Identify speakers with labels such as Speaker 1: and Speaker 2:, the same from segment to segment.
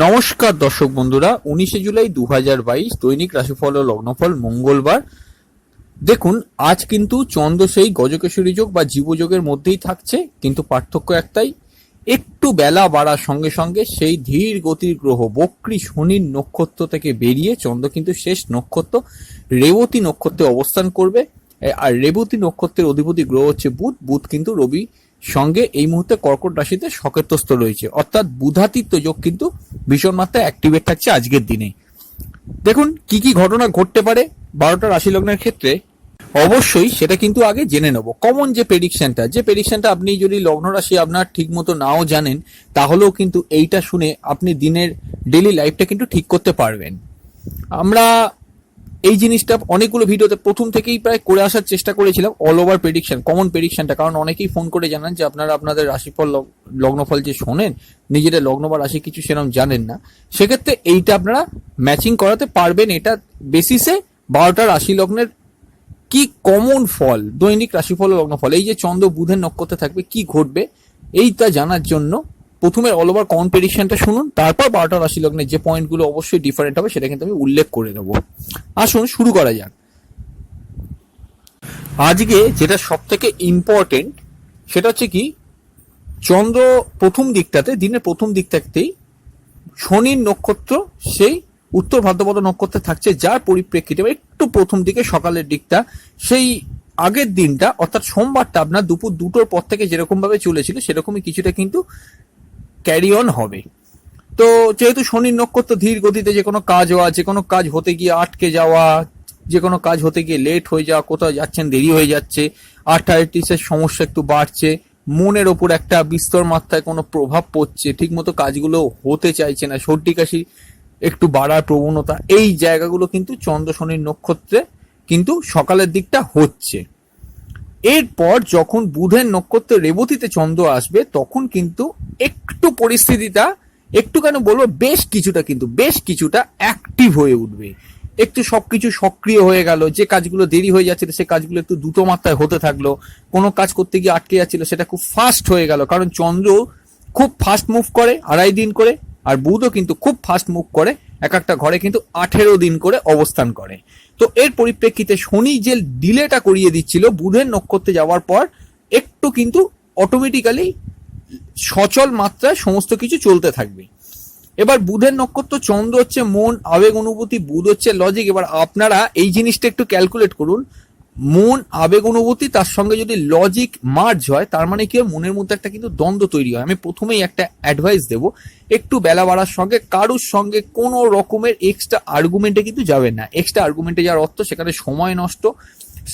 Speaker 1: নমস্কার দর্শক বন্ধুরা, 19 জুলাই 2022 দৈনিক রাশিফল ও লগ্নফল মঙ্গলবার। দেখুন, আজ কিন্তু চন্দ্র সেই গজকেশরী যোগ বা জীবযোগের মধ্যেই থাকছে, কিন্তু পার্থক্য একটাই, একটু বেলা বাড়ার সঙ্গে সঙ্গে সেই ধীর গতির গ্রহ বক্রী শনির নক্ষত্র থেকে বেরিয়ে চন্দ্র কিন্তু শেষ নক্ষত্র রেবতী নক্ষত্রে অবস্থান করবে। আর রেবতী নক্ষত্রের অধিপতি গ্রহ হচ্ছে বুধ। বুধ কিন্তু রবি সঙ্গে এই মুহূর্তে কর্কট রাশিতে সকেতস্থ রয়েছে, অর্থাৎ বুধাদিত্য যোগ কিন্তু ভীষণ মাত্রায় অ্যাক্টিভেট থাকছে আজকের দিনে। দেখুন কি কি ঘটনা ঘটতে পারে 12টা রাশি লগ্নের ক্ষেত্রে, অবশ্যই সেটা কিন্তু আগে জেনে নেব। কমন যে প্রেডিকশনটা আপনি যদি লগ্ন রাশি আপনার ঠিক মতো নাও জানেন, তাহলেও কিন্তু এইটা শুনে আপনি দিনের ডেইলি লাইফটা কিন্তু ঠিক করতে পারবেন। আমরা এই জিনিসটা অনেকগুলো ভিডিওতে প্রথম থেকেই প্রায় করে আসার চেষ্টা করেছিলাম, অল ওভার প্রেডিকশন, কমন প্রেডিকশনটা। কারণ অনেকেই ফোন করে জানান যে আপনারা আপনাদের রাশিফল লগ্নফল যে শোনেন, নিজেদের লগ্ন বা রাশি কিছু সেরকম জানেন না। সেক্ষেত্রে এইটা আপনারা ম্যাচিং করাতে পারবেন। এটা বেসিসে 12টা রাশি লগ্নের কি কমন ফল, দৈনিক রাশিফল ও লগ্নফল, এই যে চন্দ্র বুধের নক্ষত্রে থাকবে কি ঘটবে, এইটা জানার জন্য প্রথমে অল ওভার কমন প্রেডিকশনটা শুনুন, তারপর 12টা রাশি লগ্নের যে পয়েন্টগুলো অবশ্যই ডিফারেন্ট হবে সেটা কিন্তু আমি উল্লেখ করে নেব। আসুন শুরু করা যাক। আজকে যেটা সব থেকে ইম্পর্টেন্ট সেটা হচ্ছে কি, চন্দ্র দিনের প্রথম দিক থাকতেই শনির নক্ষত্র সেই উত্তর ভাদ্রপদ নক্ষত্রে থাকছে, যার পরিপ্রেক্ষিতে একটু প্রথম দিকে সকালের দিকটা সেই আগের দিনটা অর্থাৎ সোমবারটা আপনার দুপুর 2টোর পর থেকে যেরকম ভাবে চলেছিল সেরকমই কিছুটা কিন্তু ক্যারি অন হবে। তো যেহেতু শনির নক্ষত্র ধীর গতিতে যে কোনো কাজ হওয়া, যে কোনো কাজ হতে গিয়ে আটকে যাওয়া, যে কোনো কাজ হতে গিয়ে লেট হয়ে যাওয়া, কোথাও যাচ্ছেন দেরি হয়ে যাচ্ছে, আর্থারাইটিসের সমস্যা একটু বাড়ছে, মনের ওপর একটা বিস্তর মাত্রায় কোনো প্রভাব পড়ছে, ঠিকমতো কাজগুলো হতে চাইছে না, সর্দি কাশি একটু বাড়ার প্রবণতা, এই জায়গাগুলো কিন্তু চন্দ্র শনির নক্ষত্রে কিন্তু সকালের দিকটা হচ্ছে। এরপর যখন বুধের নক্ষত্র রেবতীতে চন্দ্র আসবে, তখন কিন্তু একটু পরিস্থিতিটা একটু কেন বলবো বেশ কিছুটা অ্যাক্টিভ হয়ে উঠবে। একটু সবকিছু সক্রিয় হয়ে গেল, যে কাজগুলো দেরি হয়ে যাচ্ছিল সে কাজগুলো একটু দ্রুত মাত্রায় হতে থাকলো, কোনো কাজ করতে গিয়ে আটকে যাচ্ছিল সেটা খুব ফাস্ট হয়ে গেল। কারণ চন্দ্র খুব ফাস্ট মুভ করে 2.5 দিন করে, আর বুধও কিন্তু খুব ফাস্ট মুভ করে, এক একটা ঘরে কিন্তু 18 দিন করে অবস্থান করে। তো এর পরিপ্রেক্ষিতে শনি যে ডিলেটা করিয়ে দিচ্ছিল বুধের নক্ষত্রে যাওয়ার পর, একটু কিন্তু অটোমেটিক্যালি সচল মাত্রায় সমস্ত কিছু চলতে থাকবে। এবার বুধের নক্ষত্র, চন্দ্র হচ্ছে মন, আবেগ, অনুভূতি, বুধ হচ্ছে লজিক। এবার আপনারা এই জিনিসটা একটু ক্যালকুলেট করুন, মন, আবেগ, অনুভূতি তার সঙ্গে যদি লজিক মার্জ হয়, তার মানে কি হয়, মনের মধ্যে একটা কিন্তু দ্বন্দ্ব তৈরি হয়। আমি প্রথমেই একটা অ্যাডভাইস দেব, একটু বেলা বাড়ার সঙ্গে কারুর সঙ্গে কোনো রকমের এক্সট্রা আর্গুমেন্টে কিন্তু যাবেন না। এক্সট্রা আর্গুমেন্টে যাওয়ার অর্থ সেখানে সময় নষ্ট,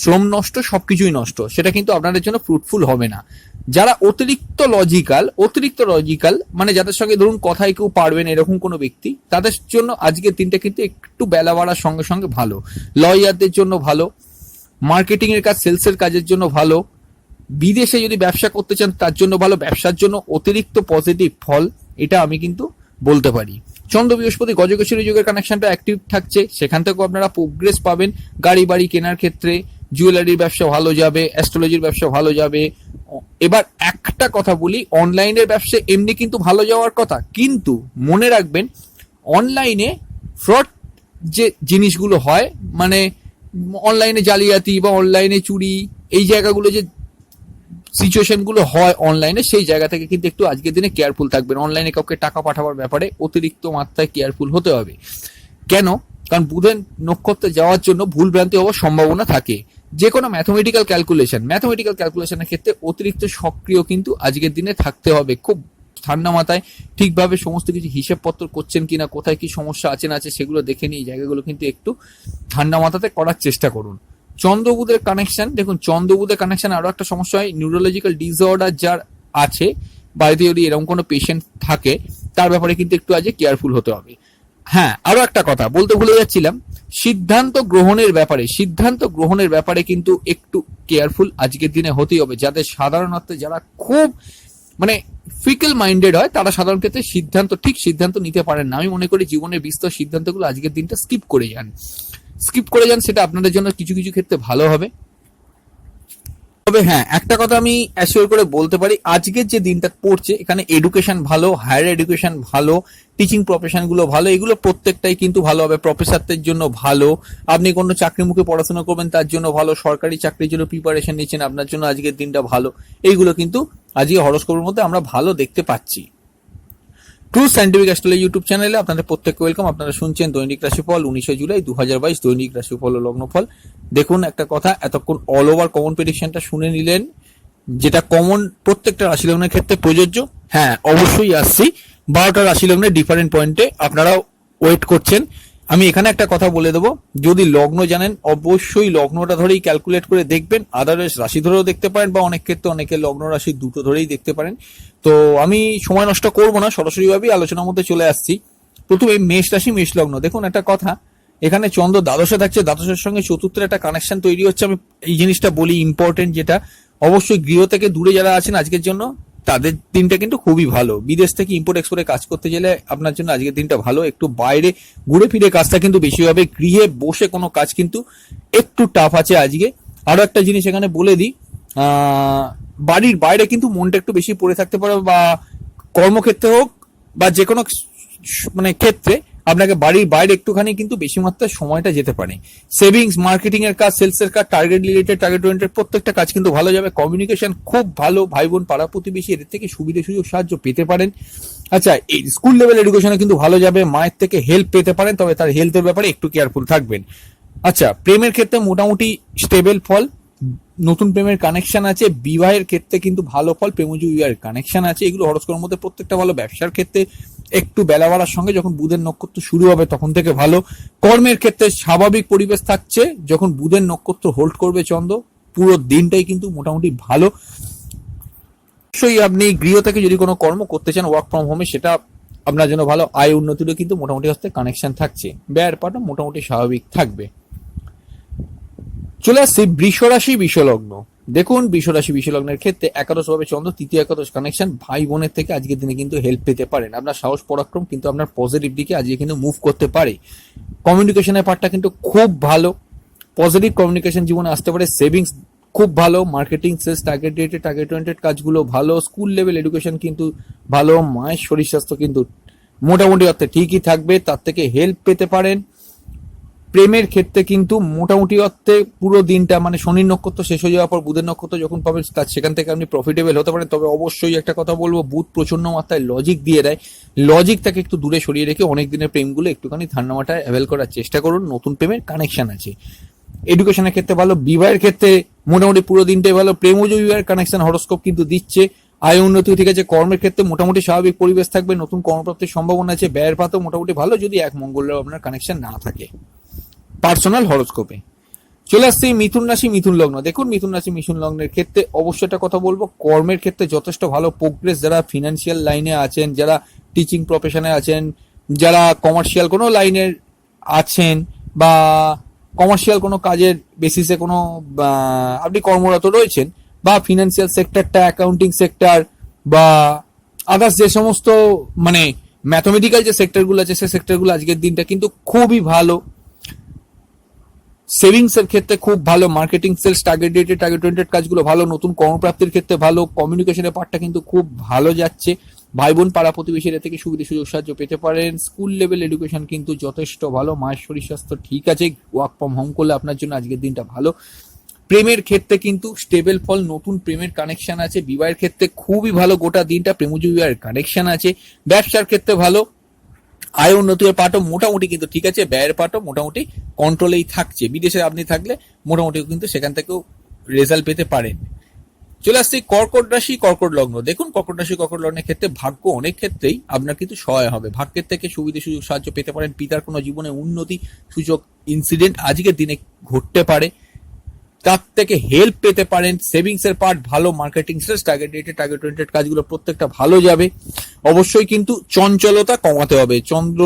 Speaker 1: শ্রম নষ্ট, সবকিছুই নষ্ট, সেটা কিন্তু আপনাদের জন্য ফ্রুটফুল হবে না। যারা অতিরিক্ত লজিক্যাল মানে যাদের সঙ্গে ধরুন কথায় কেউ পারবেন এরকম কোনো ব্যক্তি, তাদের জন্য আজকের দিনটা কিন্তু একটু বেলা বাড়ার সঙ্গে সঙ্গে ভালো। লয়ারদের জন্য ভালো, মার্কেটিং এর কাজ, সেলস এর কাজের জন্য ভালো, বিদেশে যদি ব্যবসা করতে চান তার জন্য ভালো, ব্যবসার জন্য অতিরিক্ত পজিটিভ ফল, এটা আমি কিন্তু বলতে পারি। চন্দ্র বৃহস্পতি গজকেশরী যুগের কানেকশনটা অ্যাক্টিভ থাকছে, সেখান থেকেও আপনারা প্রোগ্রেস পাবেন। গাড়ি বাড়ি কেনার ক্ষেত্রে, জুয়েলারির ব্যবসা ভালো যাবে, অ্যাস্ট্রোলজির ব্যবসা ভালো যাবে। এবার একটা কথা বলি, অনলাইনের ব্যবসা এমনি কিন্তু ভালো যাওয়ার কথা, কিন্তু মনে রাখবেন অনলাইনে ফ্রড যে জিনিসগুলো হয়, মানে অনলাইনে জালিয়াতি বা অনলাইনে চুরি, এই জায়গাগুলো যে সিচুয়েশনগুলো হয় অনলাইনে, সেই জায়গা থেকে কিন্তু একটু আজকের দিনে কেয়ারফুল থাকবেন। অনলাইনে কাউকে টাকা পাঠাবার ব্যাপারে অতিরিক্ত মাত্রায় কেয়ারফুল হতে হবে। কেন? কারণ বুধের নক্ষত্রে যাওয়ার জন্য ভুল ভ্রান্তি হওয়ার সম্ভাবনা থাকে। যে কোনো ম্যাথমেটিক্যাল ক্যালকুলেশনের ক্ষেত্রে অতিরিক্ত সক্রিয় কিন্তু আজকের দিনে থাকতে হবে। খুব ঠান্ডা মাথায় ঠিকভাবে সমস্ত কিছু হিসেবপত্র করছেন কিনা, কোথায় কি সমস্যা আছে না আছে সেগুলো দেখে নিয়ে জায়গাগুলো কিন্তু একটু ঠান্ডা মাথাতে করার চেষ্টা করুন। চন্দ্রবুধের কানেকশন, দেখুন চন্দ্রবুধের কানেকশন আরো একটা সমস্যা হয়, নিউরোলজিক্যাল ডিসঅর্ডার যার আছে, বাড়িতে যদি এরকম কোনো পেশেন্ট থাকে তার ব্যাপারে কিন্তু একটু আজকে কেয়ারফুল হতে হবে। হ্যাঁ, আরো একটা কথা বলতে ভুলে যাচ্ছিলাম, সিদ্ধান্ত গ্রহণের ব্যাপারে কিন্তু একটু কেয়ারফুল আজকের দিনে হতেই হবে। যাদের সাধারণত যারা খুব মানে ফিকেল মাইন্ডেড হয়, তারা সাধারণ ক্ষেত্রে সিদ্ধান্ত নিতে পারেন না। আমি মনে করি জীবনের বিস্তর সিদ্ধান্তগুলো আজকের দিনটা স্কিপ করে যান, সেটা আপনাদের জন্য কিছু কিছু ক্ষেত্রে ভালো হবে। তবে হ্যাঁ, একটা কথা আমি অ্যাসিওর করে বলতে পারি, আজকের যে দিনটা পড়ছে এখানে এডুকেশন ভালো, হায়ার এডুকেশন ভালো, টিচিং প্রফেশন গুলো ভালো, এগুলো প্রত্যেকটাই কিন্তু ভালো হবে। প্রফেসরদের জন্য ভালো, আপনি কোনো চাকরিমুখী পড়াশোনা করবেন তার জন্য ভালো, সরকারি চাকরির জন্য প্রিপারেশন নিচ্ছেন আপনার জন্য আজকের দিনটা ভালো। এইগুলো কিন্তু আজকে হরোস্কোপের মধ্যে আমরা ভালো দেখতে পাচ্ছি। ট্রু সায়েন্টিফিক অ্যাস্ট্রোলজি ইউটিউব চ্যানেলে আপনাদের প্রত্যেককে ওয়েলকাম। আপনারা শুনছেন দৈনিক রাশিফল 19 জুলাই 2022, দৈনিক রাশিফল ও লগ্নফল। দেখুন একটা কথা, এতক্ষণ অল ওভার কমন প্রেডিকশনটা শুনে নিলেন, যেটা কমন প্রত্যেকটা রাশি লগ্নের ক্ষেত্রে প্রযোজ্য। হ্যাঁ, অবশ্যই আসছি 12টা রাশি লগ্নের ডিফারেন্ট পয়েন্টে, আপনারা ওয়েট করছেন। আমি এখানে একটা কথা বলে দেবো, যদি লগ্ন জানেন অবশ্যই লগ্নটা ধরেই ক্যালকুলেট করে দেখবেন, আদারওয়াইজ রাশি ধরেও দেখতে পারেন, বা অনেক ক্ষেত্রে অনেকে লগ্ন রাশি দুটো ধরেই দেখতে পারেন। তো আমি সময় নষ্ট করবো না, সরাসরি ভাবেই আলোচনার মধ্যে চলে আসছি। প্রথমে মেষ রাশি, মেষ লগ্ন। দেখুন একটা কথা, এখানে চন্দ্র দ্বাদশে থাকছে, দ্বাদশের সঙ্গে চতুর্থের একটা কানেকশন তৈরি হচ্ছে। আমি এই জিনিসটা বলি ইম্পর্টেন্ট, যেটা অবশ্যই গৃহ থেকে দূরে যারা আছেন আজকের জন্য তাদের দিনটা কিন্তু খুবই ভালো। বিদেশ থেকে ইম্পোর্ট এক্সপোর্টে কাজ করতে গেলে আপনার জন্য আজকের দিনটা ভালো। একটু বাইরে ঘুরে ফিরে কাজটা কিন্তু বেশি হবে, গৃহে বসে কোনো কাজ কিন্তু একটু টাফ আছে আজকে। আরো একটা জিনিস এখানে বলে দিই, বাড়ির বাইরে কিন্তু মনটা একটু বেশি পড়ে থাকতে পারে, বা কর্মক্ষেত্রে হোক বা যে কোনো মানে ক্ষেত্রে আপনাকে বাড়ির বাইরে একটুখানি কিন্তু বেশি মাত্রায় সময়টা যেতে পারে। সেভিংস, মার্কেটিং এর কাজ, সেলস এর কাজ, টার্গেট রিলেটেড, টার্গেট ওরিয়েন্টেড প্রত্যেকটা কাজ কিন্তু ভালো যাবে। কমিউনিকেশন খুব ভালো, ভাই বোন পাড়া প্রতিবেশী এদের থেকে সুবিধা সুযোগ সাহায্য পেতে পারেন। আচ্ছা, এই স্কুল লেভেল এডুকেশনে কিন্তু ভালো যাবে, মায়ের থেকে হেল্প পেতে পারেন, তবে তার হেলথের ব্যাপারে একটু কেয়ারফুল থাকবেন। আচ্ছা, প্রেমের ক্ষেত্রে মোটামুটি স্টেবল ফল, নতুন প্রেমের কানেকশন আছে। বিবাহের ক্ষেত্রে কিন্তু ভালো ফল, প্রেমজ বিবাহের কানেকশন আছে, এগুলো হরস্কোপের মধ্যে প্রত্যেকটা ভালো। ব্যবসার ক্ষেত্রে একটু বেলা বাড়ার সঙ্গে যখন বুধের নক্ষত্র শুরু হবে তখন থেকে ভালো। কর্মের ক্ষেত্রে স্বাভাবিক পরিবেশ থাকছে, যখন বুধের নক্ষত্র হোল্ড করবে চন্দ্র পুরো দিনটাই কিন্তু মোটামুটি ভালো। অবশ্যই আপনি গৃহ থেকে যদি কোনো কর্ম করতে চান ওয়ার্ক ফ্রম হোমে, সেটা আপনার জন্য ভালো। আয় উন্নতিরও কিন্তু মোটামুটি হস্তে কানেকশন থাকছে, ব্যয়ের পাটা মোটামুটি স্বাভাবিক থাকবে। চলে আসছি বৃষ রাশি, বৃষ লগ্ন। দেখুন বৃষ রাশি, বৃষ লগ্নের ক্ষেত্রে একাদশ ভাবে চন্দ্র, তৃতীয় একাদশ কানেকশন, ভাই বোনের থেকে আজকের দিনে কিন্তু হেল্প পেতে পারেন। আপনার সাহস পরাক্রম কিন্তু আপনার পজিটিভ দিকে আজকে কিন্তু মুভ করতে পারে। কমিউনিকেশনের পার্টটা কিন্তু খুব ভালো, পজিটিভ কমিউনিকেশন জীবনে আসতে পারে। সেভিংস খুব ভালো, marketing, sales, target related, target oriented কাজগুলো ভালো। স্কুল লেভেল এডুকেশন কিন্তু ভালো। মায়ের শরীর স্বাস্থ্য কিন্তু মোটামুটি অর্থে ঠিকই থাকবে, তার থেকে হেল্প পেতে পারেন। প্রেমের ক্ষেত্রে কিন্তু মোটামুটি অর্থে পুরো দিনটা মানে শনির নক্ষত্র শেষ হয়ে যাওয়ার পর বুধের নক্ষত্র যখন পাবেন তার সেখান থেকে আপনি প্রফিটেবল হতে পারেন। তবে অবশ্যই একটা কথা বলবো, বুধ প্রচন্ড মাত্রায় লজিক দিয়ে দেয়, লজিকটাকে একটু দূরে সরিয়ে রেখে অনেক দিনের প্রেমগুলো একটুখানি ঠান্ডা মাথায় অ্যাভেল করার চেষ্টা করুন। নতুন প্রেমের কানেকশন আছে। এডুকেশনের ক্ষেত্রে ভালো, বিবাহের ক্ষেত্রে মোটামুটি পুরো দিনটাই ভালো। প্রেমজ বিবাহের কানেকশন হরস্কোপ কিন্তু দিচ্ছে। আয় উন্নতি ঠিক আছে, কর্মের ক্ষেত্রে মোটামুটি স্বাভাবিক পরিবেশ থাকবে, নতুন কর্মপ্রাপ্তির সম্ভাবনা আছে। ব্যয়ের পাতও মোটামুটি ভালো, যদি এক মঙ্গলের আপনার কানেকশন না থাকে পার্সোনাল হরোস্কোপে। চলে আসছে মিথুন রাশি, মিথুন লগ্ন। দেখুন মিথুন রাশি, মিথুন লগ্নের ক্ষেত্রে অবশ্যই একটা কথা বলবো, কর্মের ক্ষেত্রে যথেষ্ট ভালো প্রোগ্রেস। যারা ফিনান্সিয়াল লাইনে আছেন, যারা টিচিং প্রফেশনে আছেন, যারা কমার্শিয়াল কোনো লাইনের আছেন, বা কমার্শিয়াল কোনো কাজের বেসিসে কোনো আপনি কর্মরত রয়েছেন, বা ফিনান্সিয়াল সেক্টরটা, অ্যাকাউন্টিং সেক্টর, বা আদার্স যে সমস্ত মানে ম্যাথমেটিক্যাল যে সেক্টরগুলো আছে সেই সেক্টরগুলো আজকের দিনটা কিন্তু খুবই ভালো। সেভিংস এর ক্ষেত্রে খুব ভালো, marketing, sales, target related, target oriented কাজগুলো ভালো, নতুন কর্মপ্রাপ্তির ক্ষেত্রে ভালো। কমিউনিকেশনের পার্টটা কিন্তু খুব ভালো যাচ্ছে। ভাই বোন পাড়া প্রতিবেশীরা থেকে সুবিধা সুযোগ সাহায্য পেতে পারেন। স্কুল লেভেল এডুকেশন কিন্তু যথেষ্ট ভালো। মায়ের শরীর স্বাস্থ্য ঠিক আছে, ওয়ার্ক ফ্রম হোম করলে আপনার জন্য আজকের দিনটা ভালো। প্রেমের ক্ষেত্রে কিন্তু স্টেবল ফল, নতুন প্রেমের কানেকশন আছে। বিবাহের ক্ষেত্রে খুবই ভালো, গোটা দিনটা প্রেমজ বিবাহের কানেকশন আছে। ব্যবসার ক্ষেত্রে ভালো, আয় উন্নতির পাটও মোটামুটি কিন্তু ঠিক আছে, ব্যয়ের পাটও মোটামুটি কন্ট্রোলেই থাকছে। বিদেশে আপনি থাকলে মোটামুটি কিন্তু সেখান থেকেও রেজাল্ট পেতে পারেন। চলে আসছি কর্কট রাশি, কর্কট লগ্ন। দেখুন কর্কট রাশি, কর্কট লগ্নের ক্ষেত্রে ভাগ্য অনেক ক্ষেত্রেই আপনার কিন্তু সহায় হবে। ভাগ্যের থেকে সুবিধা সুযোগ সাহায্য পেতে পারেন। পিতার কোনো জীবনে উন্নতি সুযোগ ইনসিডেন্ট আজকের দিনে ঘটতে পারে, তার থেকে হেল্প পেতে পারেন। সেভিংস এর পার্ট ভালো, marketing, sales, target related, target oriented কাজগুলো প্রত্যেকটা ভালো যাবে। অবশ্যই কিন্তু চঞ্চলতা কমাতে হবে। চন্দ্র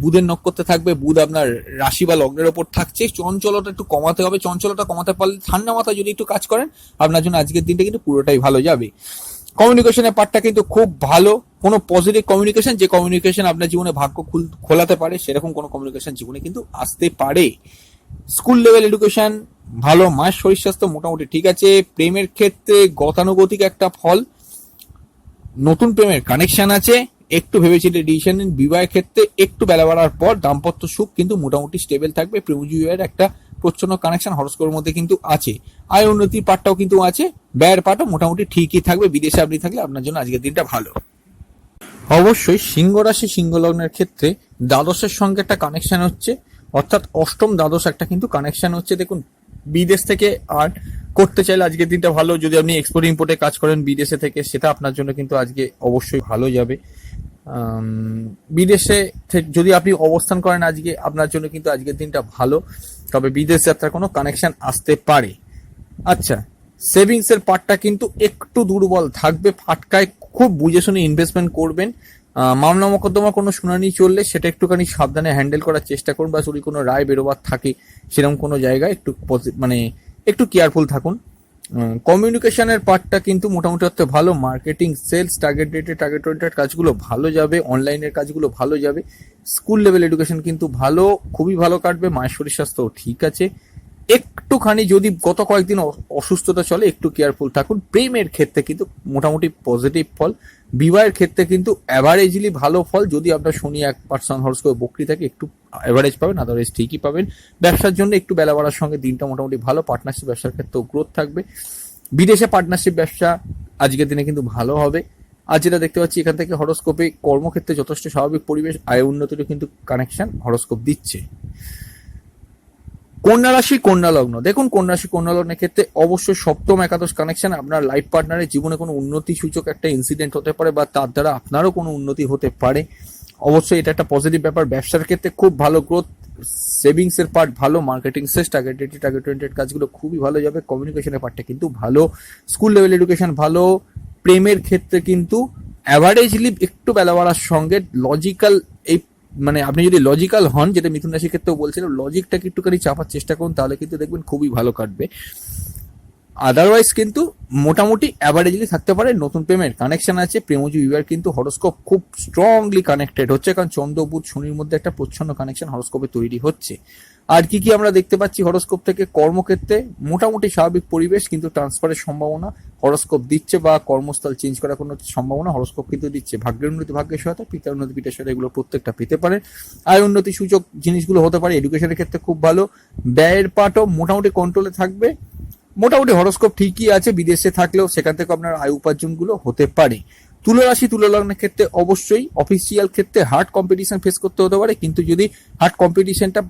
Speaker 1: বুধের নক্ষত্রে থাকবে, বুধ আপনার রাশি বা লগ্নের ওপর থাকছে, চঞ্চলতা একটু কমাতে হবে। চঞ্চলতা কমাতে পারলে ঠান্ডা মাথায় যদি একটু কাজ করেন আপনার জন্য আজকের দিনটা কিন্তু পুরোটাই ভালো যাবে। কমিউনিকেশনের পার্টটা কিন্তু খুব ভালো। কোনো পজিটিভ কমিউনিকেশন, যে কমিউনিকেশন আপনার জীবনে ভাগ্য খোলাতে পারে, সেরকম কোনো কমিউনিকেশন জীবনে কিন্তু আসতে পারে। স্কুল লেভেল এডুকেশন ভালো, মায়ের শরীর স্বাস্থ্য মোটামুটি ঠিক আছে। প্রেমের ক্ষেত্রে গতানুগতিক একটা ফল, নতুন প্রেমের কানেকশন আছে, একটু ভেবেচিন্তে ডিসিশন নিন। বিবাহের ক্ষেত্রে একটু বেলা বাড়ার পর দাম্পত্য সুখ কিন্তু মোটামুটি স্টেবল থাকবে। প্রেমজীবী বিবাহের একটা প্রচ্ছন্ন কানেকশন হরস্কোপের মধ্যে কিন্তু আছে। আয় উন্নতির পার্টটাও কিন্তু আছে, ব্যয়ের পার্টও মোটামুটি ঠিকই থাকবে। বিদেশে আপনি থাকলে আপনার জন্য আজকের দিনটা ভালো। অবশ্যই সিংহ রাশি সিংহ লগ্নের ক্ষেত্রে দ্বাদশের সঙ্গে একটা কানেকশন হচ্ছে, অর্থাৎ অষ্টম দ্বাদশ একটা কিন্তু কানেকশন হচ্ছে। দেখুন, বিদেশ থেকে আর করতে চাইলে আজকের দিনটা ভালো। যদি আপনি এক্সপোর্ট ইম্পোর্টে কাজ করেন বিদেশে থেকে, সেটা আপনার জন্য কিন্তু আজকে অবশ্যই ভালো যাবে। বিদেশে যদি আপনি অবস্থান করেন আজকে, আপনার জন্য কিন্তু আজকের দিনটা ভালো, তবে বিদেশ যাত্রার কোনো কানেকশন আসতে পারে। আচ্ছা, সেভিংস এর পার্টটা কিন্তু একটু দুর্বল থাকবে, ফাটকায় খুব বুঝে শুনে ইনভেস্টমেন্ট করবেন। মামলা মোকদ্দমা কোনো শুনানি চললে সেটা একটুখানি সাবধানে হ্যান্ডেল করার চেষ্টা করুন, বা যদি কোনো রায় বেরোবার থাকে সেরকম কোনো জায়গায় একটু মানে একটু কেয়ারফুল থাকুন। কমিউনিকেশনের পার্টটা কিন্তু মোটামুটি অর্থে ভালো, মার্কেটিং, সেলস, টার্গেট ওরিয়েন্টেড কাজগুলো ভালো যাবে, অনলাইনের কাজগুলো ভালো যাবে। স্কুল লেভেল এডুকেশন কিন্তু ভালো, খুবই ভালো কাটবে। মায়ের শরীর স্বাস্থ্য ঠিক আছে। একটুখানি যদি গত কয়েকদিন অসুস্থতা চলে, একটু কেয়ারফুল থাকুন। প্রেমের ক্ষেত্রে কিন্তু মোটামুটি পজিটিভ ফল, বিবাহের ক্ষেত্রে কিন্তু অ্যাভারেজলি ভালো ফল। যদি আপনার শনি 1% হরস্কোপে বকরি থাকে, একটু অ্যাভারেজ পাবেন, আদারওয়াইজ ঠিকই পাবেন। ব্যবসার জন্য একটু বেলা বাড়ার সঙ্গে দিনটা মোটামুটি ভালো। পার্টনারশিপ ব্যবসার ক্ষেত্রেও গ্রোথ থাকবে। বিদেশে পার্টনারশিপ ব্যবসা আজকের দিনে কিন্তু ভালো হবে। আর যেটা দেখতে পাচ্ছি এখান থেকে হরস্কোপে কর্মক্ষেত্রে যথেষ্ট স্বাভাবিক পরিবেশ, আয় উন্নতিরও কিন্তু কানেকশন হরস্কোপ দিচ্ছে। কন্যা রাশি কন্যা লগ্ন, দেখুন কন্যা রাশি কন্যা লগ্নের ক্ষেত্রে অবশ্যই সপ্তম একাদশ কানেকশন। আপনার লাইফ পার্টনারের জীবনে কোনো উন্নতি সূচক একটা ইনসিডেন্ট হতে পারে, বা তার দ্বারা আপনারও কোনো উন্নতি হতে পারে। অবশ্যই এটা একটা পজিটিভ ব্যাপার। ব্যবসার ক্ষেত্রে খুব ভালো গ্রোথ, সেভিংস এর পার্ট ভালো, মার্কেটিং সেস, টার্গেট ওরিয়েন্টেড কাজগুলো খুবই ভালো যাবে। কমিউনিকেশনের পার্টটা কিন্তু ভালো, স্কুল লেভেল এডুকেশন ভালো। প্রেমের ক্ষেত্রে কিন্তু অ্যাভারেজলি একটু বেলা বাড়ার সঙ্গে লজিক্যাল, এই মানে আপনি যদি লজিক্যাল হন, যেটা মিথুন রাশির ক্ষেত্রেও বলছিলাম, লজিকটাকে একটুখানি চাপার চেষ্টা করুন, তাহলে কিন্তু দেখবেন খুবই ভালো কাটবে। আদারওয়াইজ কিন্তু মোটামুটি অ্যাভারেজলি থাকতে পারে। নতুন প্রেমের কানেকশন আছে। প্রেমজীবী বিবাহের কিন্তু হরস্কোপ খুব স্ট্রংলি কানেক্টেড হচ্ছে, কারণ চন্দ্র বুধ শনির মধ্যে একটা প্রচ্ছন্ন কানেকশন হরস্কোপে তৈরি হচ্ছে। আর কি কি আমরা দেখতে পাচ্ছি হরস্কোপ থেকে? কর্মক্ষেত্রে মোটামুটি স্বাভাবিক পরিবেশ, কিন্তু ট্রান্সফারের সম্ভাবনা হরস্কোপ দিচ্ছে, বা কর্মস্থল চেঞ্জ করার কোনো সম্ভাবনা হরস্কোপ কিন্তু দিচ্ছে। ভাগ্যের উন্নতি, ভাগ্যের সহায়তা, পিতার উন্নতি, পিতার সহায়তা, এগুলো প্রত্যেকটা পেতে পারে। আয় উন্নতি সূচক জিনিসগুলো হতে পারে। এডুকেশনের ক্ষেত্রে খুব ভালো। ব্যয়ের পার্টও মোটামুটি কন্ট্রোলে থাকবে। মোটামুটি হরস্কোপ ঠিকই আছে, বিদেশে থাকলেও সেখান থেকে আপনার আয় উপার্জনগুলো হতে পারে। তুলা রাশি তুলা লগ্নের ক্ষেত্রে অবশ্যই অফিসিয়াল ক্ষেত্রে হার্ড কম্পিটিশন ফেস করতে হতে পারে, কিন্তু যদি হার্ড কম্পিটিশনটা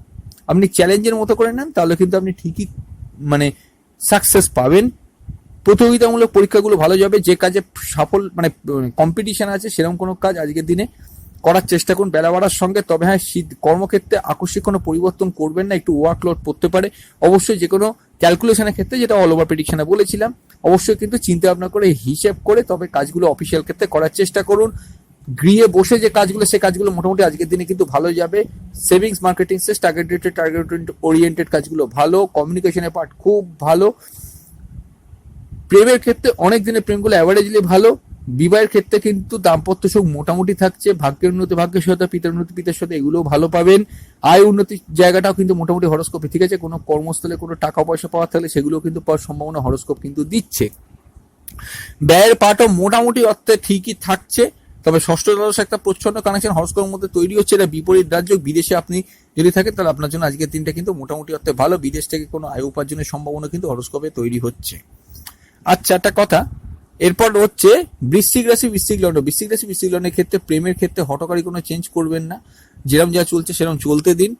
Speaker 1: আপনি চ্যালেঞ্জের মতো করে নেন, তাহলে কিন্তু আপনি ঠিকই মানে সাকসেস পাবেন। প্রতিযোগিতামূলক পরীক্ষাগুলো ভালো যাবে। যে কাজে সাফল্য মানে কম্পিটিশন আছে, সেরকম কোনো কাজ আজকের দিনে করার চেষ্টা করুন বেলা বাড়ার সঙ্গে। তবে হ্যাঁ, কর্মক্ষেত্রে আকস্মিক কোনো পরিবর্তন করবেন না, একটু ওয়ার্কলোড পড়তে পারে। অবশ্যই যে কোনো ক্যালকুলেশনের ক্ষেত্রে, যেটা অল ওভার প্রেডিকশনে বলেছিলাম, অবশ্যই কিন্তু চিন্তা ভাবনা করে হিসেব করে তবে কাজগুলো অফিসিয়াল ক্ষেত্রে করার চেষ্টা করুন। গৃহে বসে যে কাজগুলো, সে কাজগুলো মোটামুটি আজকের দিনে কিন্তু ভালো যাবে। সেভিংস, মার্কেটিং সেস, টার্গেট ওরিয়েন্টেড কাজগুলো ভালো। কমিউনিকেশনের পার্ট খুব ভালো। প্রেমের ক্ষেত্রে অনেক দিনের প্রেমগুলো অ্যাভারেজলি ভালো। বিবাহের ক্ষেত্রে কিন্তু দাম্পত্য সুখ মোটামুটি থাকছে। ভাগ্যের উন্নতি, ভাগ্যের সহায়তা, পিতার উন্নতি, পিতার সাথে, এগুলোও ভালো পাবেন। আয় উন্নতির জায়গাটাও কিন্তু মোটামুটি হরস্কোপে ঠিক আছে। কোনো কর্মস্থলে কোনো টাকা পয়সা পাওয়ার থাকলে সেগুলো কিন্তু পাওয়ার সম্ভাবনা হরস্কোপ কিন্তু দিচ্ছে। ব্যয়ের পার্টও মোটামুটি অর্থে ঠিকই থাকছে, তবে ষষ্ঠ দ্বাদশ একটা প্রচ্ছন্ন কানেকশন হরস্কোপের মধ্যে তৈরি হচ্ছে। এটা বিপরীত রাজ্য। বিদেশে আপনি যদি থাকেন, তাহলে আপনার জন্য আজকের দিনটা কিন্তু মোটামুটি অর্থে ভালো। বিদেশ থেকে কোনো আয় উপার্জনের সম্ভাবনা কিন্তু হরস্কোপে তৈরি হচ্ছে। আচ্ছা, একটা কথা, এরপর হচ্ছে বৃশ্চিক রাশি বৃশ্চিক লগ্ন। বৃশ্চিক রাশি বৃশ্চিক লগ্নের ক্ষেত্রে প্রেমের ক্ষেত্রে হঠকারী কোনো চেঞ্জ করবেন না, যেরকম যা চলছে সেরকম চলতে দিন।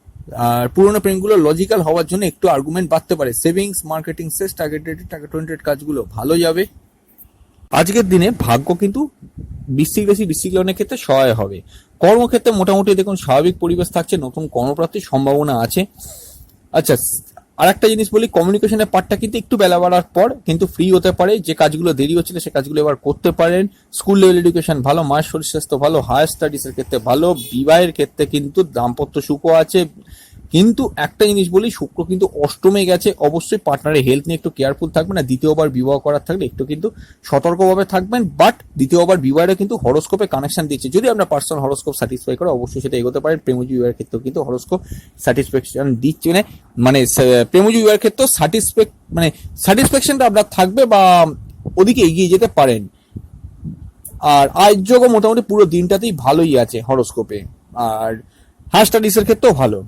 Speaker 1: আর পুরোনো প্রেমগুলো লজিক্যাল হওয়ার জন্য একটু আর্গুমেন্ট বাড়তে পারে। সেভিংস, মার্কেটিং সেস, টার্গেট ওরিয়েন্টেড কাজগুলো ভালো যাবে। আজকের দিনে ভাগ্য কিন্তু বৃশ্চিক রাশি বৃশ্চিক লগ্নের ক্ষেত্রে সহায় হবে। কর্মক্ষেত্রে মোটামুটি দেখুন স্বাভাবিক পরিবেশ থাকছে, নতুন কর্মপ্রাপ্তির সম্ভাবনা আছে। আচ্ছা, আর একটা জিনিস বলি, কমিউনিকেশনের পার্টটা কিন্তু একটু বেলা বাড়ার পর কিন্তু ফ্রি হতে পারে। যে কাজগুলো দেরি হচ্ছিল সে কাজগুলো এবার করতে পারেন। স্কুল লেভেল এডুকেশন ভালো, মায়ের শরীর স্বাস্থ্য ভালো, হায়ার স্টাডিজের ক্ষেত্রে ভালো। বিবাহের ক্ষেত্রে কিন্তু দাম্পত্য সুখও আছে, কিন্তু একটা জিনিস বলি, শুক্র কিন্তু অষ্টমে গেছে, অবশ্যই পার্টনারের হেলথ নিয়ে একটু কেয়ারফুল থাকবেন। আর দ্বিতীয়বার বিবাহ করার থাকলে একটু কিন্তু সতর্কভাবে থাকবেন। বাট দ্বিতীয়বার বিবাহেরও কিন্তু হরোস্কোপে কানেকশন দিচ্ছে, যদি আপনার পার্সোনাল হরোস্কোপ স্যাটিসফাই করে অবশ্যই সেটা এগোতে পারেন। প্রেমজ বিবাহের ক্ষেত্রেও কিন্তু হরোস্কোপ স্যাটিসফ্যাকশন দিচ্ছে, মানে প্রেমজ বিবাহের ক্ষেত্রেও স্যাটিসফ্যাকশনটা আপনার থাকবে বা ওদিকে এগিয়ে যেতে পারেন। আর আয়যোগও মোটামুটি পুরো দিনটাতেই ভালোই আছে হরোস্কোপে। আর হায়ার স্টাডিজের ক্ষেত্রেও ভালো।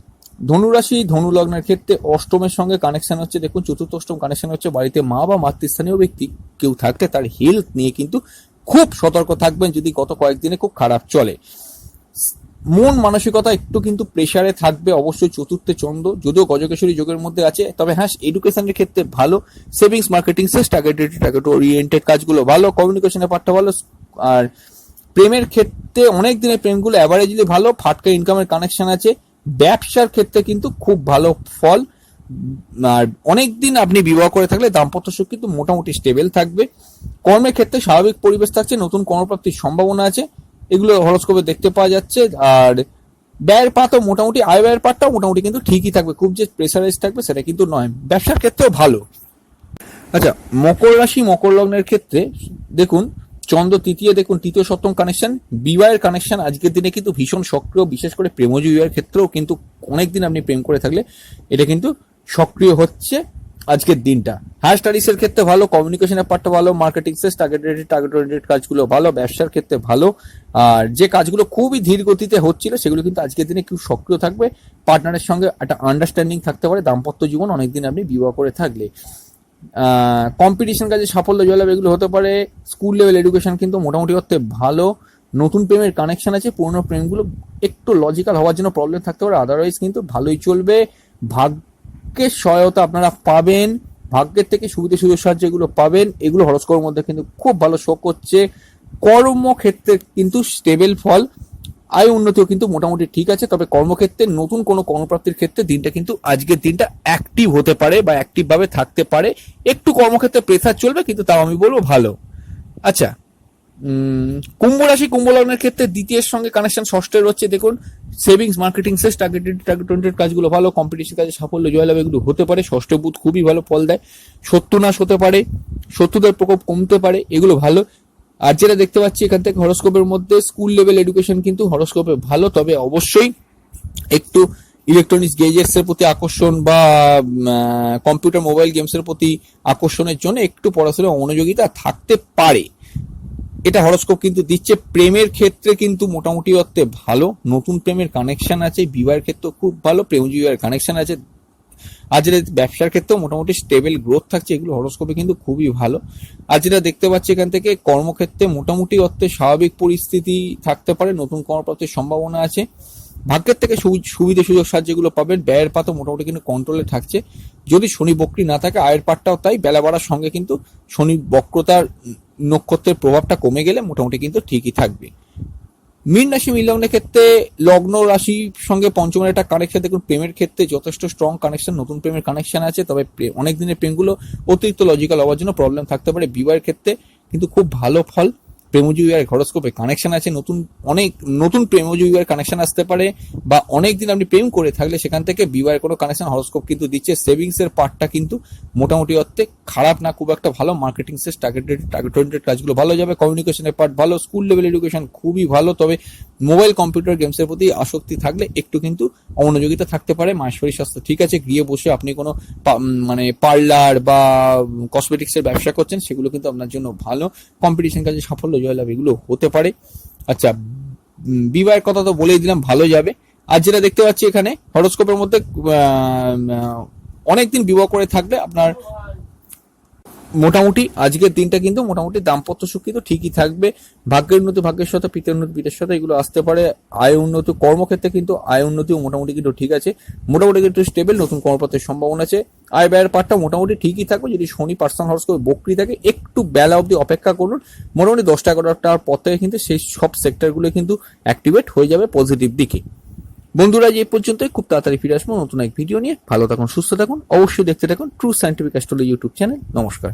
Speaker 1: ধনুরাশি ধনু লগ্নের ক্ষেত্রে অষ্টমের সঙ্গে কানেকশন হচ্ছে, দেখুন চতুর্থ অষ্টম কানেকশন হচ্ছে। বাড়িতে মা বা মাতৃস্থানীয় ব্যক্তি কেউ থাকতে তার হেলথ নিয়ে কিন্তু খুব সতর্ক থাকবেন, যদি গত কয়েকদিনে খুব খারাপ চলে। মন মানসিকতা একটু কিন্তু প্রেসারে থাকবে। অবশ্যই চতুর্থে চন্দ্র, যদিও গজকেশরী যোগের মধ্যে আছে, তবে হ্যাঁ এডুকেশনের ক্ষেত্রে ভালো। Savings, marketing, sales, target oriented কাজগুলো ভালো। কমিউনিকেশনের পার্টটা ভালো। আর প্রেমের ক্ষেত্রে অনেক দিনের প্রেমগুলো অ্যাভারেজলি ভালো, ফাটকা ইনকামের কানেকশন আছে। ব্যবসার ক্ষেত্রে কিন্তু খুব ভালো ফল। আর অনেকদিন আপনি বিবাহ করে থাকলে দাম্পত্য সুখ কিন্তু মোটামুটি স্টেবল থাকবে। কর্মের ক্ষেত্রে স্বাভাবিক পরিবেশ থাকছে, নতুন কর্মপ্রাপ্তির সম্ভাবনা আছে, এগুলো হরোস্কোপে দেখতে পাওয়া যাচ্ছে। আর ব্যয়ের পাতও মোটামুটি, আয় ব্যয়ের পাতটাও মোটামুটি কিন্তু ঠিকই থাকবে, খুব যে প্রেসারাইজ থাকবে সেটা কিন্তু নয়। ব্যবসার ক্ষেত্রেও ভালো। আচ্ছা, মকর রাশি মকর লগ্নের ক্ষেত্রে দেখুন চন্দ্র তৃতীয়, দেখুন তৃতীয় সপ্তম কানেকশন, বিবাহের কানেকশন আজকের দিনে কিন্তু ভীষণ সক্রিয়। বিশেষ করে প্রেমজ বিবাহের ক্ষেত্রেও কিন্তু অনেকদিন আপনি প্রেম করে থাকলে এটা কিন্তু সক্রিয় হচ্ছে আজকের দিনটা। হায়ার স্টাডিজের ক্ষেত্রে ভালো, কমিউনিকেশনের পার্টটা ভালো, মার্কেটিং সেলস, টার্গেট ওরিয়েন্টেড কাজগুলো ভালো, ব্যবসার ক্ষেত্রে ভালো। আর যে কাজগুলো খুবই ধীর গতিতে হচ্ছিল সেগুলো কিন্তু আজকের দিনে খুব সক্রিয় থাকবে। পার্টনারের সঙ্গে একটা আন্ডারস্ট্যান্ডিং থাকতে পারে দাম্পত্য জীবন অনেকদিন আপনি বিবাহ করে থাকলে। কম্পিটিশন কাজে সাফল্য জয়লাভ এগুলো হতে পারে। স্কুল লেভেল এডুকেশন কিন্তু মোটামুটি অর্থে ভালো। নতুন প্রেমের কানেকশন আছে, পুরনো প্রেমগুলো একটু লজিক্যাল হওয়ার জন্য প্রবলেম থাকতে পারে, আদারওয়াইজ কিন্তু ভালোই চলবে। ভাগ্যের সহায়তা আপনারা পাবেন, ভাগ্যের থেকে সুবিধা সুযোগ সাহায্য এগুলো পাবেন, এগুলো হরোস্কোপের মধ্যে কিন্তু খুব ভালো শো করছে। কর্মক্ষেত্রে কিন্তু স্টেবল ফল। আয় উন্নতিও কিন্তু মোটামুটি ঠিক আছে, তবে কর্মক্ষেত্রে নতুন কোনো কর্মপ্রাপ্তির ক্ষেত্রে দিনটা কিন্তু আজকের দিনটা অ্যাক্টিভ হতে পারে বা অ্যাক্টিভ ভাবে থাকতে পারে। একটু কর্মক্ষেত্রে প্রেসার চলবে, কিন্তু তাও আমি বলবো ভালো। আচ্ছা, কুম্ভ রাশি কুম্ভ লগ্নের ক্ষেত্রে দ্বিতীয়ের সঙ্গে কানেকশন ষষ্ঠের হচ্ছে, দেখুন savings, marketing, sales, target oriented কাজগুলো ভালো। কম্পিটিশন কাজে সাফল্য জয়লাভ এগুলো হতে পারে। ষষ্ঠ বুধ খুবই ভালো ফল দেয়। শত্রু নাশ হতে পারে, শত্রুদের প্রকোপ কমতে পারে, এগুলো ভালো। আর যেটা দেখতে পাচ্ছি এখান থেকে হরোস্কোপের মধ্যে স্কুল লেভেল এডুকেশন কিন্তু হরোস্কোপে ভালো, তবে অবশ্যই একটু ইলেকট্রনিক্স গেজেটস এর প্রতি আকর্ষণ বা কম্পিউটার মোবাইল গেমস এর প্রতি আকর্ষণের জন্য একটু পড়াশোনার মনোযোগিতা থাকতে পারে, এটা হরোস্কোপ কিন্তু দিচ্ছে। প্রেমের ক্ষেত্রে কিন্তু মোটামুটি অর্থে ভালো, নতুন প্রেমের কানেকশন আছে। বিবাহের ক্ষেত্রে খুব ভালো, প্রেমজ বিবাহের কানেকশন আছে। আর যেটা ব্যবসার ক্ষেত্রেও মোটামুটি স্টেবল গ্রোথ থাকছে, এগুলো হরোস্কোপে কিন্তু খুবই ভালো। আর যেটা দেখতে পাচ্ছি এখান থেকে কর্মক্ষেত্রে মোটামুটি অর্থে স্বাভাবিক পরিস্থিতি থাকতে পারে, নতুন কর্মপ্রাপ্তির সম্ভাবনা আছে। ভাগ্যের থেকে সুবিধা সুযোগ সাহায্যগুলো পাবেন। ব্যয়ের পাতও মোটামুটি কিন্তু কন্ট্রোলে থাকছে, যদি শনি বক্রী না থাকে। আয়ের পাটটাও তাই, বেলা বাড়ার সঙ্গে কিন্তু শনি বক্রতার নক্ষত্রের প্রভাবটা কমে গেলে মোটামুটি কিন্তু ঠিকই থাকবে। মীন রাশি মীন লগ্নের ক্ষেত্রে লগ্ন রাশির সঙ্গে পঞ্চমের একটা কানেকশন, দেখুন প্রেমের ক্ষেত্রে যথেষ্ট স্ট্রং কানেকশন, নতুন প্রেমের কানেকশন আছে, তবে অনেক দিনের প্রেমগুলো অতিরিক্ত লজিক্যাল হওয়ার জন্য প্রবলেম থাকতে পারে। বিবাহের ক্ষেত্রে কিন্তু খুব ভালো ফল। প্রেমজ বিবাহের হরোস্কোপে কানেকশন আছে, নতুন প্রেমজ বিবাহের কানেকশন আসতে পারে, বা অনেকদিন আপনি প্রেম করে থাকলে সেখান থেকে বিবাহের কোনো কানেকশন হরোস্কোপ কিন্তু দিচ্ছে। সেভিংস এর পার্টটা কিন্তু মোটামুটি অর্থে খারাপ না, খুব একটা ভালো। মার্কেটিং সেলস, টার্গেট ওরিয়েন্টেড কাজগুলো ভালো যাবে। কমিউনিকেশনের পার্ট ভালো। স্কুল লেভেল এডুকেশন খুবই ভালো, তবে মোবাইল কম্পিউটার গেমসের প্রতি আসক্তি থাকলে একটু কিন্তু অমনোযোগিতা থাকতে পারে। মায়ের শরীর স্বাস্থ্য ঠিক আছে। গৃহে বসে আপনি কোনো মানে পার্লার বা কসমেটিক্সের ব্যবসা করছেন, সেগুলো কিন্তু আপনার জন্য ভালো। কম্পিটিশন কাজে সাফল্য জয়লাভ এগুলো হতে পারে। আচ্ছা, বিবাহের কথা তো বলেই দিলাম, ভালো যাবে। আর যেটা দেখতে পাচ্ছি এখানে হরোস্কোপের মধ্যে অনেকদিন বিবাহ করে থাকলে আপনার মোটামুটি আজকের দিনটা কিন্তু মোটামুটি দাম্পত্য সুখ কিন্তু ঠিকই থাকবে। ভাগ্যের উন্নতি ভাগ্যের সাথে, পিতার উন্নতি পিতার সাথে, এগুলো আসতে পারে। আয় উন্নতি, কর্মক্ষেত্রে কিন্তু আয় উন্নতিও মোটামুটি কিন্তু ঠিক আছে, মোটামুটি কিন্তু স্টেবল। নতুন কর্মপ্রাপ্তির সম্ভাবনা আছে। আয় ব্যয়ের পার্টটা মোটামুটি ঠিকই থাকবে। যদি শনি পার্সোনাল হরোস্কোপে বক্রী থাকে একটু বেলা অবধি অপেক্ষা করুন, মোটামুটি 10-11টার পর থেকে কিন্তু সেই সব সেক্টরগুলো কিন্তু অ্যাক্টিভেট হয়ে যাবে পজিটিভ দিকে। বন্ধুরা, এই পর্যন্তই, খুব তাড়াতাড়ি ফিরে আসবো নতুন এক ভিডিও নিয়ে। ভালো থাকুন, সুস্থ থাকুন, অবশ্যই দেখতে থাকুন true scientific astrology YouTube channel. নমস্কার।